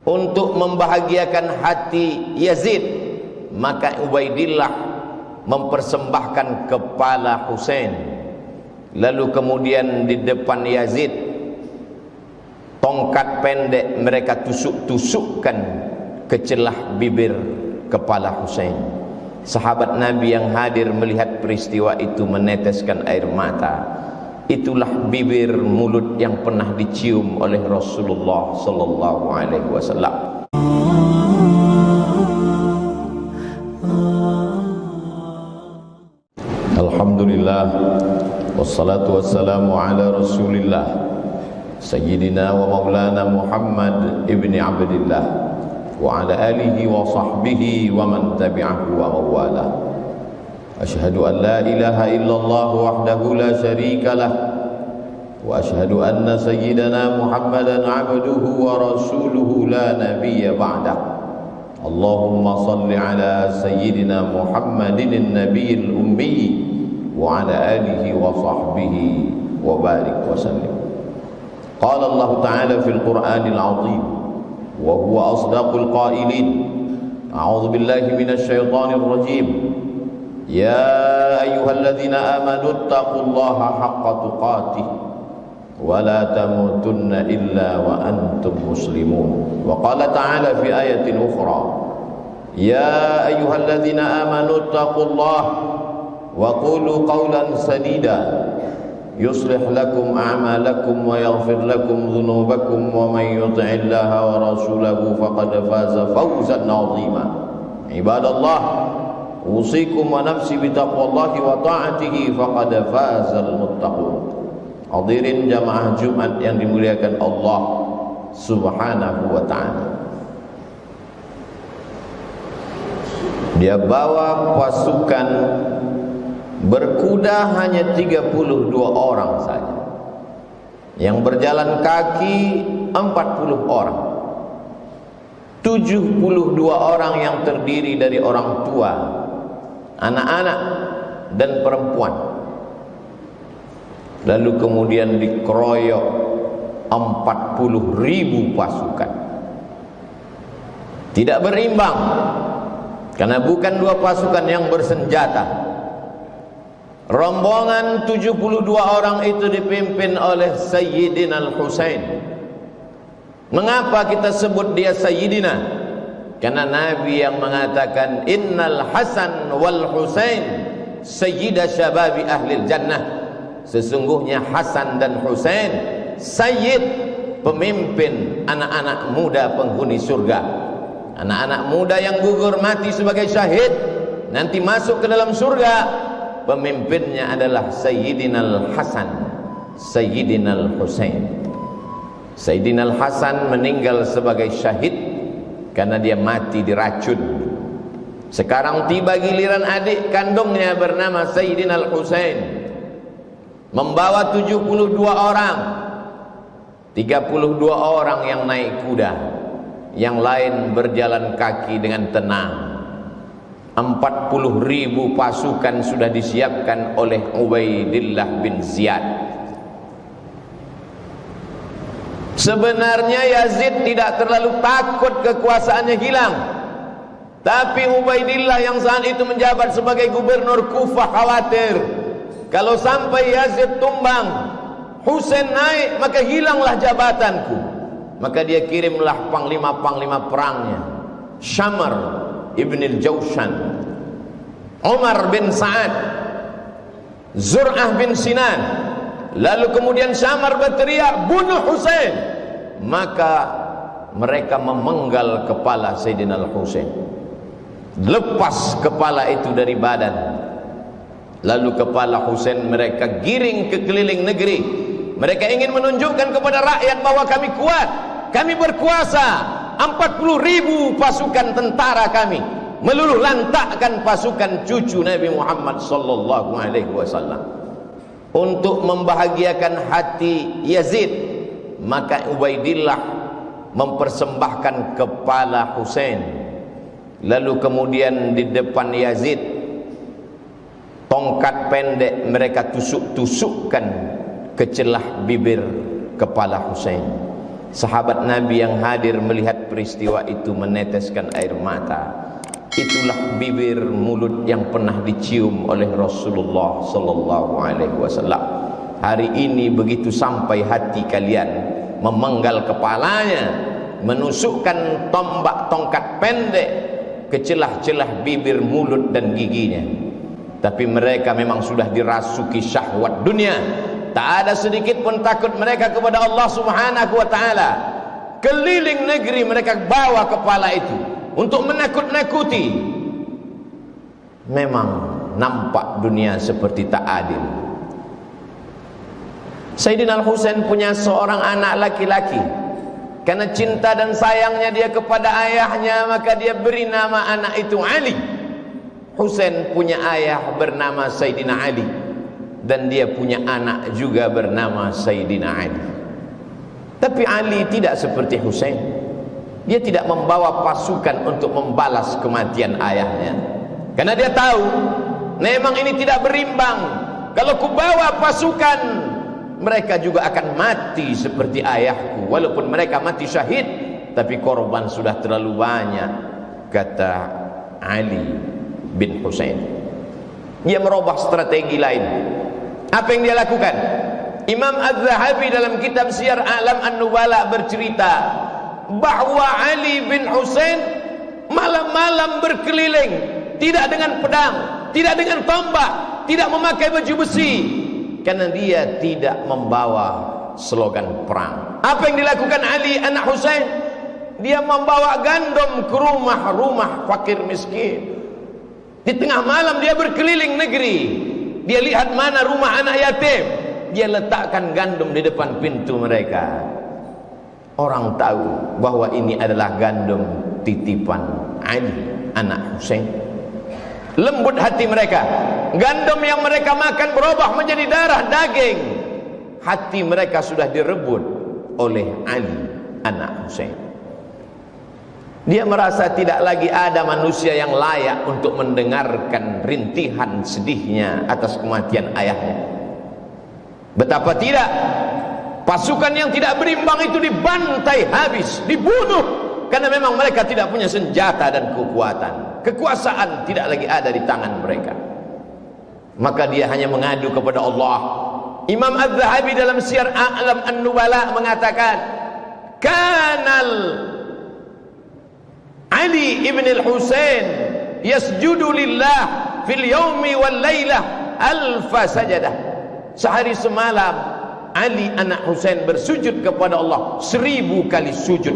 untuk membahagiakan hati Yazid, maka Ubaidillah mempersembahkan kepala Husain. Lalu kemudian di depan Yazid, tongkat pendek mereka tusuk-tusukkan ke celah bibir kepala Husain. Sahabat Nabi yang hadir melihat peristiwa itu meneteskan air mata. Itulah bibir mulut yang pernah dicium oleh Rasulullah sallallahu alaihi wasallam. Alhamdulillah, wassalatu wassalamu ala Rasulillah Sayyidina wa maulana Muhammad ibni Abdillah wa ala alihi wa sahbihi wa man tabi'ahu wa mawala. Asyhadu an la ilaha illallah wahdahu la syarika lah, wa asyhadu anna sayyidana Muhammadan abduhu wa rasuluhu la nabiyya ba'dah. Allahumma salli ala sayyidina Muhammadin nabiyil ummi wa ala alihi wa sahbihi wa barik wa sallim. Qala Allah ta'ala fil Qur'anil 'azim wa huwa asdaqul qailin. A'udzu billahi minasy syaithanir rajim. Ya ayyuhalladzina amanu taqullaha haqqa tuqatih wa la tamutunna illa wa antum muslimun. Wa qala ta'ala fi ayatin ukhra, ya ayyuhalladzina amanu taqullaha wa qulu qawlan sadida yuslih lakum a'malakum wa yaghfir lakum dhunubakum wa man yuti'illaha wa rasulahu faqad faza fawzan 'azima. Ibadallah, usikum wa nafsi bitaqwallahi wa ta'atihi faqad fazal muttaqun. Hadirin jamaah Jumat yang dimuliakan Allah Subhanahu wa ta'ala. Dia bawa pasukan berkuda hanya 32 orang saja. Yang berjalan kaki 40 orang. 72 orang yang terdiri dari orang tua, anak-anak dan perempuan. Lalu kemudian dikeroyok 40.000 pasukan. Tidak berimbang, karena bukan dua pasukan yang bersenjata. Rombongan 72 orang itu dipimpin oleh Sayyidina Al-Husain. Mengapa kita sebut dia Sayyidina? Karena Nabi yang mengatakan Innal Hasan wal Husain Sayyida syababi ahlil jannah. Sesungguhnya Hasan dan Husain Sayyid, pemimpin anak-anak muda penghuni surga. Anak-anak muda yang gugur mati sebagai syahid nanti masuk ke dalam surga. Pemimpinnya adalah Sayyidina Al-Hasan, Sayyidina Al-Husain. Sayyidina Al-Hasan meninggal sebagai syahid karena dia mati diracun. Sekarang tiba giliran adik kandungnya bernama Sayyidina Al-Husain, membawa 72 orang. 32 orang yang naik kuda, yang lain berjalan kaki dengan tenang. 40.000 pasukan sudah disiapkan oleh Ubaidillah bin Ziyad. Sebenarnya Yazid tidak terlalu takut kekuasaannya hilang, tapi Ubaidillah yang saat itu menjabat sebagai gubernur Kufah khawatir kalau sampai Yazid tumbang, Husain naik, maka hilanglah jabatanku. Maka dia kirimlah panglima-panglima perangnya, Syamar ibn al-Jawshan, Umar bin Sa'ad, Zur'ah bin Sinan. Lalu kemudian Syamar berteriak, bunuh Husain. Maka mereka memenggal kepala Sayyidina Al-Husain, lepas kepala itu dari badan. Lalu kepala Husain mereka giring ke keliling negeri. Mereka ingin menunjukkan kepada rakyat bahwa kami kuat, kami berkuasa. 40.000 pasukan tentara kami meluluh lantakkan pasukan cucu Nabi Muhammad sallallahu alaihi wasallam. Untuk membahagiakan hati Yazid, maka Ubaidillah mempersembahkan kepala Husain. Lalu kemudian di depan Yazid, tongkat pendek mereka tusuk-tusukkan ke celah bibir kepala Husain. Sahabat Nabi yang hadir melihat peristiwa itu meneteskan air mata. Itulah bibir mulut yang pernah dicium oleh Rasulullah sallallahu alaihi wasallam. Hari ini begitu sampai hati kalian, memenggal kepalanya, menusukkan tombak tongkat pendek ke celah-celah bibir, mulut dan giginya. Tapi mereka memang sudah dirasuki syahwat dunia. Tak ada sedikit pun takut mereka kepada Allah Subhanahu wa taala. Keliling negeri mereka bawa kepala itu untuk menakut-nakuti. Memang nampak dunia seperti tak adil. Sayyidina Al-Husain punya seorang anak laki-laki. Karena cinta dan sayangnya dia kepada ayahnya, maka dia beri nama anak itu Ali. Husain punya ayah bernama Sayyidina Ali, dan dia punya anak juga bernama Sayyidina Ali. Tapi Ali tidak seperti Husain. Dia tidak membawa pasukan untuk membalas kematian ayahnya, karena dia tahu memang ini tidak berimbang. Kalau kubawa pasukan, mereka juga akan mati seperti ayahku. Walaupun mereka mati syahid, tapi korban sudah terlalu banyak, kata Ali bin Husain. Dia merubah strategi lain. Apa yang dia lakukan? Imam Az-Zahabi dalam kitab Syiar A'lam An-Nubala bercerita bahwa Ali bin Husain malam-malam berkeliling, tidak dengan pedang, tidak dengan tombak, tidak memakai baju besi, karena dia tidak membawa slogan perang. Apa yang dilakukan Ali anak Husain? Dia membawa gandum ke rumah-rumah fakir miskin. Di tengah malam dia berkeliling negeri. Dia lihat mana rumah anak yatim, dia letakkan gandum di depan pintu mereka. Orang tahu bahwa ini adalah gandum titipan Ali anak Husain. Lembut hati mereka. Gandum yang mereka makan berubah menjadi darah daging. Hati mereka sudah direbut oleh Ali anak Husain. Dia merasa tidak lagi ada manusia yang layak untuk mendengarkan rintihan sedihnya atas kematian ayahnya. Betapa tidak, pasukan yang tidak berimbang itu dibantai habis, dibunuh, karena memang mereka tidak punya senjata dan kekuatan. Kekuasaan tidak lagi ada di tangan mereka. Maka dia hanya mengadu kepada Allah. Imam Az-Zahabi dalam Syiar A'lam An-Nubala mengatakan, kanal Ali ibn al-Husain yasjudu lillah fil yaumi wal laylah alfa sajadah. Sehari semalam Ali anak Husain bersujud kepada Allah 1000 kali sujud.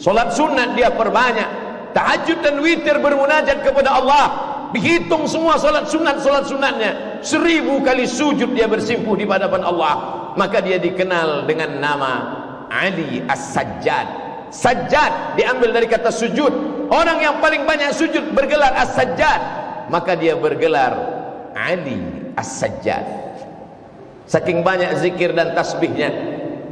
Solat sunat dia perbanyak, tahajud dan witir bermunajat kepada Allah. Dihitung semua solat sunatnya, 1000 kali sujud dia bersimpuh di hadapan Allah. Maka dia dikenal dengan nama Ali As-Sajjad. Sajjad diambil dari kata sujud. Orang yang paling banyak sujud bergelar As-Sajjad, maka dia bergelar Ali As-Sajjad. Saking banyak zikir dan tasbihnya,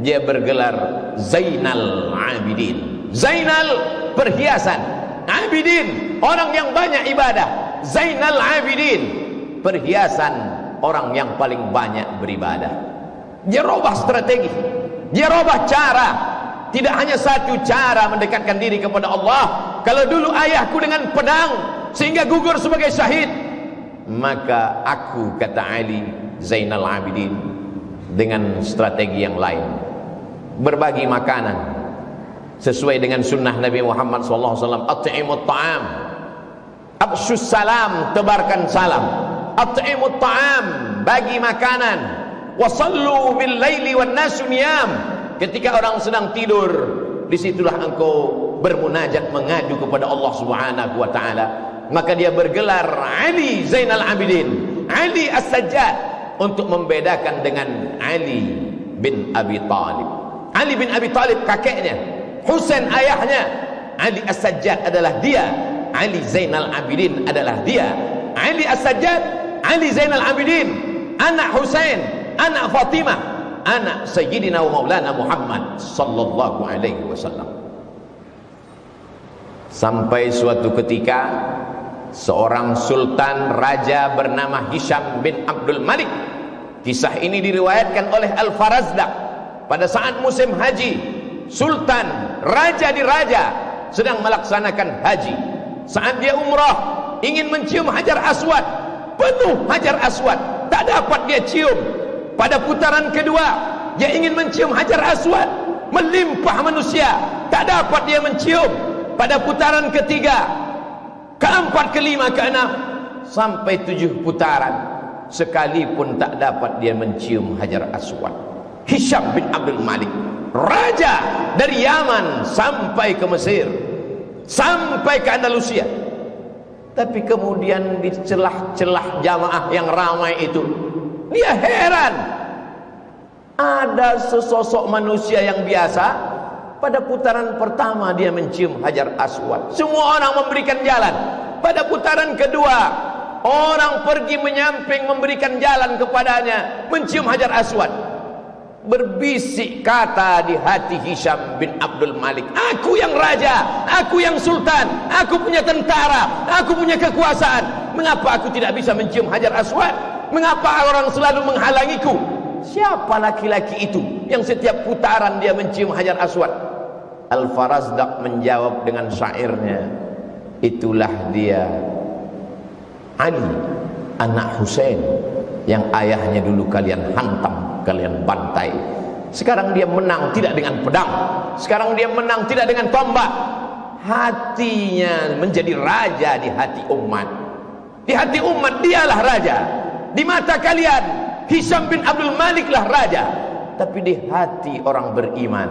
dia bergelar Zainal Abidin. Zainal perhiasan, Abidin orang yang banyak ibadah. Zainal Abidin perhiasan orang yang paling banyak beribadah. Dia robah strategi, dia robah cara. Tidak hanya satu cara mendekatkan diri kepada Allah. Kalau dulu ayahku dengan pedang sehingga gugur sebagai syahid, maka aku, kata Ali Zainal Abidin, dengan strategi yang lain, berbagi makanan sesuai dengan sunnah Nabi Muhammad SAW. At'imut ta'am, absyus salam, tebarkan salam. At'imut ta'am, bagi makanan. Wasallu bil laili wan nasu niyam. Ketika orang sedang tidur, disitulah engkau bermunajat, mengadu kepada Allah Subhanahu wa ta'ala. Maka dia bergelar Ali Zainal Abidin, Ali As-Sajjad, untuk membedakan dengan Ali bin Abi Talib. Ali bin Abi Talib kakeknya, Husain ayahnya. Ali As-Sajjad adalah dia, Ali Zainal Abidin adalah dia. Ali As-Sajjad, Ali Zainal Abidin, anak Husain, anak Fatimah, anak Sayyidina wa Maulana Muhammad sallallahu alaihi wasallam. Sampai suatu ketika seorang sultan raja bernama Hisham bin Abdul Malik. Kisah ini diriwayatkan oleh Al-Farazdaq. Pada saat musim haji, sultan, raja di raja, sedang melaksanakan haji. Saat dia umrah, ingin mencium Hajar Aswad, penuh Hajar Aswad, tak dapat dia cium. Pada putaran kedua, dia ingin mencium Hajar Aswad, melimpah manusia, tak dapat dia mencium. Pada putaran ketiga, keempat, kelima, keenam, sampai 7 putaran, sekalipun tak dapat dia mencium Hajar Aswad. Hisham bin Abdul Malik, raja dari Yaman sampai ke Mesir, sampai ke Andalusia. Tapi kemudian di celah-celah jamaah yang ramai itu, dia heran. Ada sesosok manusia yang biasa, pada putaran pertama dia mencium Hajar Aswad, semua orang memberikan jalan. Pada putaran kedua, orang pergi menyamping memberikan jalan kepadanya, mencium Hajar Aswad. Berbisik kata di hati Hisham bin Abdul Malik, aku yang raja, aku yang sultan, aku punya tentara, aku punya kekuasaan, mengapa aku tidak bisa mencium Hajar Aswad? Mengapa orang selalu menghalangiku? Siapa laki-laki itu yang setiap putaran dia mencium Hajar Aswad? Al-Farazdaq menjawab dengan syairnya, itulah dia Ali, anak Husain, yang ayahnya dulu kalian hantam, kalian bantai. Sekarang dia menang tidak dengan pedang, sekarang dia menang tidak dengan tombak. Hatinya menjadi raja di hati umat. Di hati umat dialah raja. Di mata kalian Hisham bin Abdul Malik lah raja, tapi di hati orang beriman,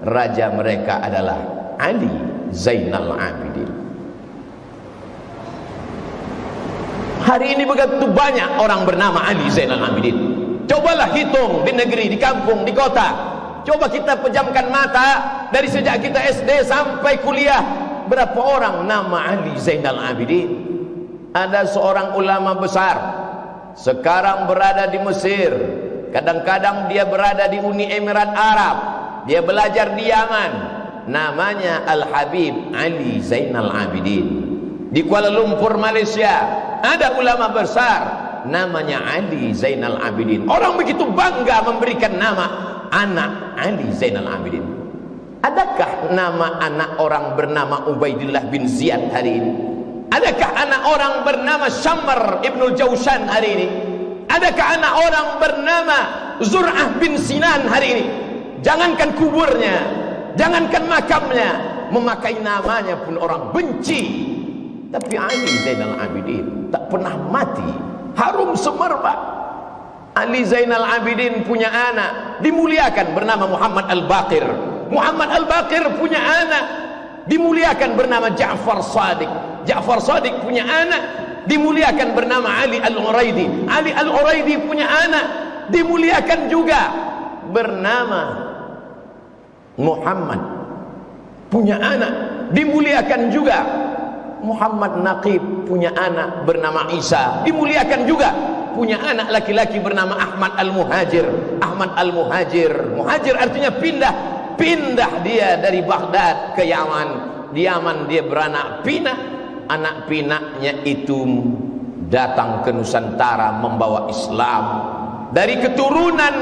raja mereka adalah Ali Zainal Abidin. Hari ini begitu banyak orang bernama Ali Zainal Abidin. Cobalah hitung di negeri, di kampung, di kota. Coba kita pejamkan mata dari sejak kita SD sampai kuliah, berapa orang nama Ali Zainal Abidin? Ada seorang ulama besar, sekarang berada di Mesir, kadang-kadang dia berada di Uni Emirat Arab, dia belajar di Yaman, namanya Al-Habib Ali Zainal Abidin. Di Kuala Lumpur, Malaysia, ada ulama besar namanya Ali Zainal Abidin. Orang begitu bangga memberikan nama anak Ali Zainal Abidin. Adakah nama anak orang bernama Ubaidillah bin Ziyad hari ini? Adakah anak orang bernama Syamr ibnul Jawshan hari ini? Adakah anak orang bernama Zur'ah bin Sinan hari ini? Jangankan kuburnya, jangankan makamnya, memakai namanya pun orang benci. Tapi Ali Zainal Abidin tak pernah mati, harum semerbak. Ali Zainal Abidin punya anak dimuliakan bernama Muhammad Al-Baqir. Muhammad Al-Baqir punya anak dimuliakan bernama Ja'far Shadiq. Ja'far Shadiq punya anak dimuliakan bernama Ali Al-Uraidi. Ali Al-Uraidi punya anak dimuliakan juga bernama Muhammad. Punya anak dimuliakan juga. Muhammad Naqib punya anak bernama Isa, dimuliakan juga. Punya anak laki-laki bernama Ahmad Al-Muhajir. Ahmad Al-Muhajir, muhajir artinya pindah. Pindah dia dari Baghdad ke Yaman. Di Yaman dia beranak pinak. Anak pinaknya itu datang ke Nusantara membawa Islam dari keturunan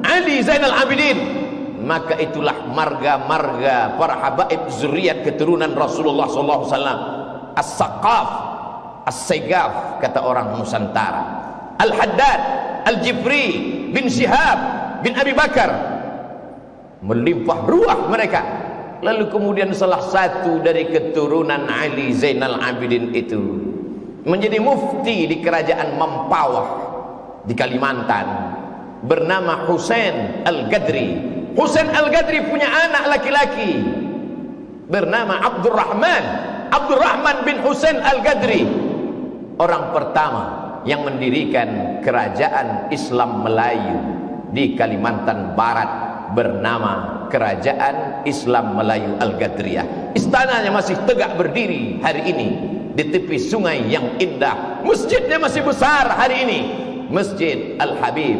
Ali Zainal Abidin. Maka itulah marga-marga para habaib zuriat keturunan Rasulullah SAW. As-Saqaf, As-Segaf kata orang Nusantara. Al-Haddad, Al-Jifri bin Syihab bin Abi Bakar, melimpah ruah mereka. Lalu kemudian salah satu dari keturunan Ali Zainal Abidin itu menjadi mufti di kerajaan Mempawah di Kalimantan, bernama Husain Al-Gadri. Husain Al-Gadri punya anak laki-laki bernama Abdurrahman bin Husain Al-Gadri, orang pertama yang mendirikan kerajaan Islam Melayu di Kalimantan Barat, bernama Kerajaan Islam Melayu Al-Gadriyah. Istananya masih tegak berdiri hari ini di tepi sungai yang indah. Masjidnya masih besar hari ini, Masjid Al-Habib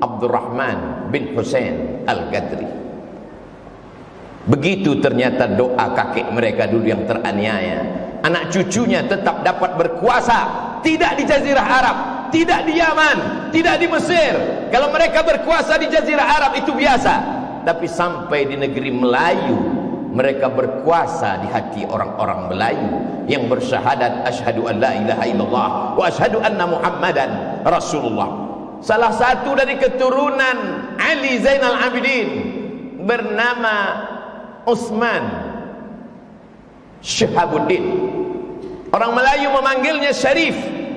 Abdurrahman bin Husain Al-Gadri. Begitu ternyata doa kakek mereka dulu yang teraniaya, anak cucunya tetap dapat berkuasa, tidak di Jazirah Arab, tidak di Yaman, tidak di Mesir. Kalau mereka berkuasa di Jazirah Arab itu biasa. tapi sampai di negeri Melayu mereka berkuasa di hati orang-orang Melayu yang bersyahadat asyhadu an la ilaha illallah wa asyhadu anna Muhammadan Rasulullah. Salah satu dari keturunan Ali Zainal Abidin bernama Utsman Syahabuddin. Orang Melayu memanggilnya Syarif.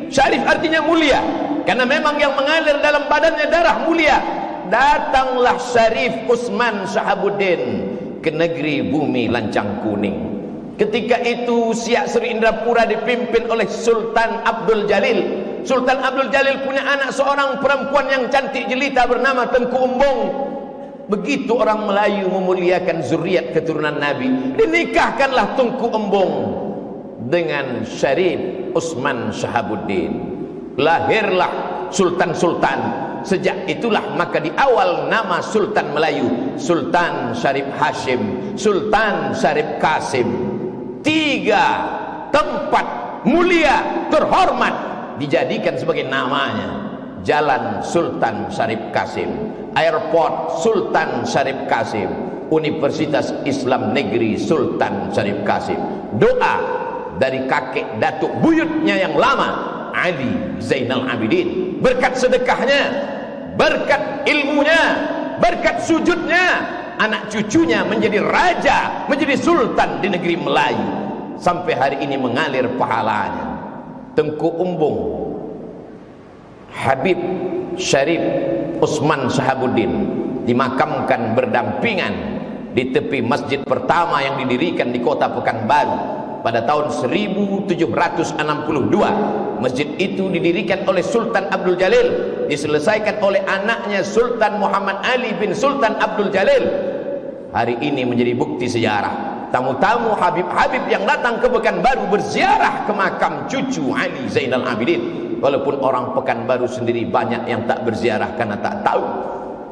Syarif artinya mulia, karena memang yang mengalir dalam badannya darah mulia. Datanglah Syarif Utsman Syahabuddin ke negeri bumi lancang kuning. Ketika itu Siak Sri Indrapura dipimpin oleh Sultan Abdul Jalil. Sultan Abdul Jalil punya anak seorang perempuan yang cantik jelita bernama Tengku Umbung. Begitu orang Melayu memuliakan zuriat keturunan Nabi, dinikahkanlah Tengku Umbung dengan Syarif Utsman Syahabuddin. Lahirlah sultan-sultan. Sejak itulah maka di awal nama Sultan Melayu Sultan Syarif Hashim, Sultan Syarif Kasim. 3 tempat mulia terhormat dijadikan sebagai namanya. Jalan Sultan Syarif Kasim, Airport Sultan Syarif Kasim, Universitas Islam Negeri Sultan Syarif Kasim. Doa dari kakek datuk buyutnya yang lama Ali Zainal Abidin, berkat sedekahnya, berkat ilmunya, berkat sujudnya, anak cucunya menjadi raja, menjadi sultan di negeri Melayu. Sampai hari ini mengalir pahalanya. Tengku Umbung Habib Syarif Utsman Syahabuddin dimakamkan berdampingan di tepi masjid pertama yang didirikan di kota Pekanbaru pada tahun 1762. Masjid itu didirikan oleh Sultan Abdul Jalil, diselesaikan oleh anaknya Sultan Muhammad Ali bin Sultan Abdul Jalil. Hari ini menjadi bukti sejarah. Tamu-tamu Habib-Habib yang datang ke Pekanbaru berziarah ke makam cucu Ali Zainal Abidin. Walaupun orang Pekanbaru sendiri banyak yang tak berziarah karena tak tahu.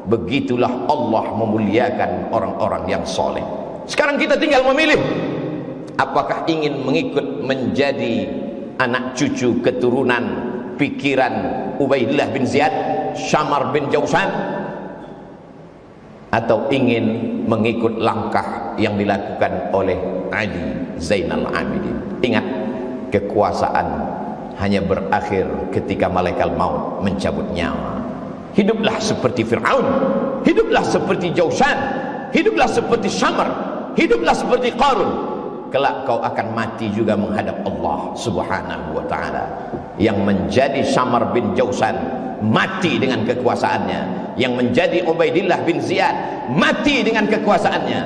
Begitulah Allah memuliakan orang-orang yang soleh. Sekarang kita tinggal memilih, apakah ingin mengikut menjadi anak cucu keturunan pikiran Ubaidillah bin Ziyad, Syamar bin Jausan, atau ingin mengikut langkah yang dilakukan oleh Ali Zainal Abidin. Ingat, kekuasaan hanya berakhir ketika malaikat maut mencabut nyawa. Hiduplah seperti Fir'aun, hiduplah seperti Jausan, hiduplah seperti Syamar, hiduplah seperti Qarun. Kelak kau akan mati juga menghadap Allah Subhanahu wa ta'ala. Yang menjadi Syamar bin Jausan mati dengan kekuasaannya, yang menjadi Ubaidillah bin Ziyad mati dengan kekuasaannya,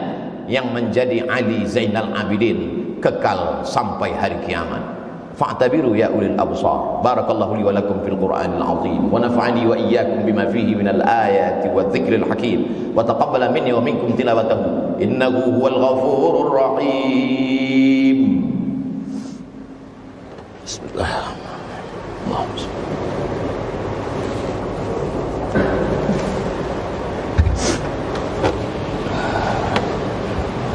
yang menjadi Ali Zainal Abidin kekal sampai hari kiamat. Fa'tabiru ya ulil absar. Barakallahu li wa lakum fil Qur'anil azim wa nafa'ani wa iyyakum bima fihi minal ayati wadh-dhikril hakim wa taqabbala minni wa minkum tilawatahu innahu huwal ghafurur rahim. Bismillahirrahmanirrahim.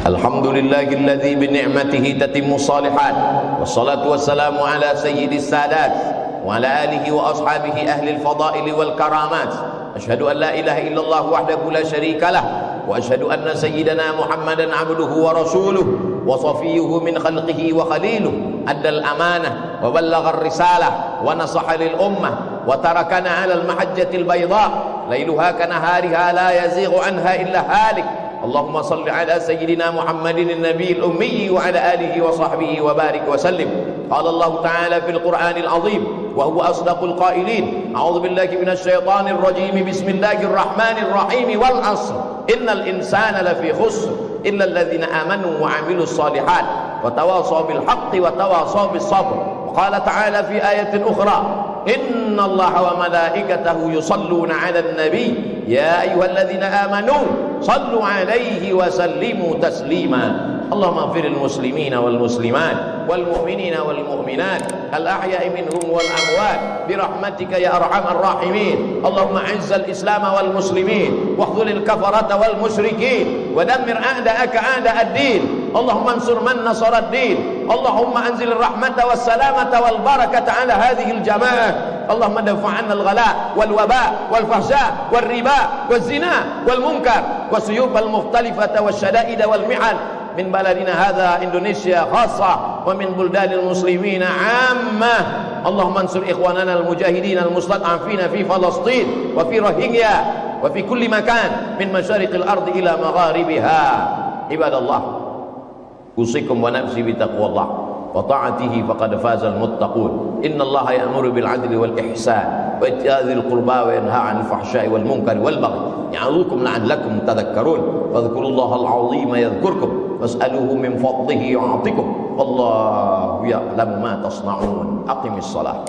Alhamdulillahilladzi bi ni'matihi tatimmu shalihat wassalatu wassalamu ala sayyidis sadat wa ala alihi wa ashabihi ahli al-fadaili wal karamat. Asyhadu an la ilaha illallah wahdahu la syarikalah wa asyhadu anna sayyidana Muhammadan abduhu wa rasuluhu wa safiyyuhu min khalqihi wa khaliluhu addal amanah wa ballagha ar-risalah wa nasaha lil ummah wa tarakana 'ala al-mahajjatil bayda lailuha kanahariha la yazighu anha illa halik. Allahumma salli ala sayyidina Muhammadin an-nabiyil ummi wa ala alihi wa sahbihi wa barik wa sallim. Qala Allah ta'ala fil Qur'anil azim wa huwa asdaqul qailin. A'udzu billahi minasy syaithanir rajim. Bismillahir rahmanir rahim. Wal 'ashr. Innal insana lafi khusr illa alladhina amanu wa 'amilus shalihat wa tawasaw bil haqqi wa tawasaw bis sabr. Qala ta'ala fi ayatin ukhra. Inna Allaha wa malaikatahu yusalluna 'alan nabi ya ayyuhalladzina amanu sallu 'alaihi wa sallimu taslima. Allahumma ighfir lil muslimina wal muslimat wal mu'minina wal mu'minat al ahya'i minhum wal amwat bi rahmatika ya arhamar rahimin. Allahumma 'izzal islam wal muslimin wa khudhil kafarata wal musyrikin wa dammir a'da'aka a'da'ad din Allahumma ansur man nasara ad-din, Allahumma anzil rahmata was salamata wal barakata ala hadhihi al-jamaah, Allahumma dafa' 'anna al-ghala wal waba wal fahsya wal riba wal zina wal munkar wasuyub al mukhtalifata wasyada'id wal mi'an min baladina hadha Indonesia khassa wa min buldanil muslimina 'ammah. Allahumma ansur ikhwanana al-mujahidin al-mustad'afina fi Palestin wa fi Rohingya wa fi kulli makan min masyariqil ardi ila magharibiha. Ibadallah, usikum wa nafsi bi taqwallah wa ta'atihi faqad fazal muttaqun. Innallaha ya'muru bil 'adli wal ihsan wa ita'dzil qurba wa yanha 'anil fahsya'i wal munkari wal baghi ya'idhukum la'allakum tadhakkarun. Fadhkurullahal 'azima yadhkurkum was'aluhu min fadlihi yu'tikum. Wallahu ya'lamu ma tasna'un. Aqimis shalah.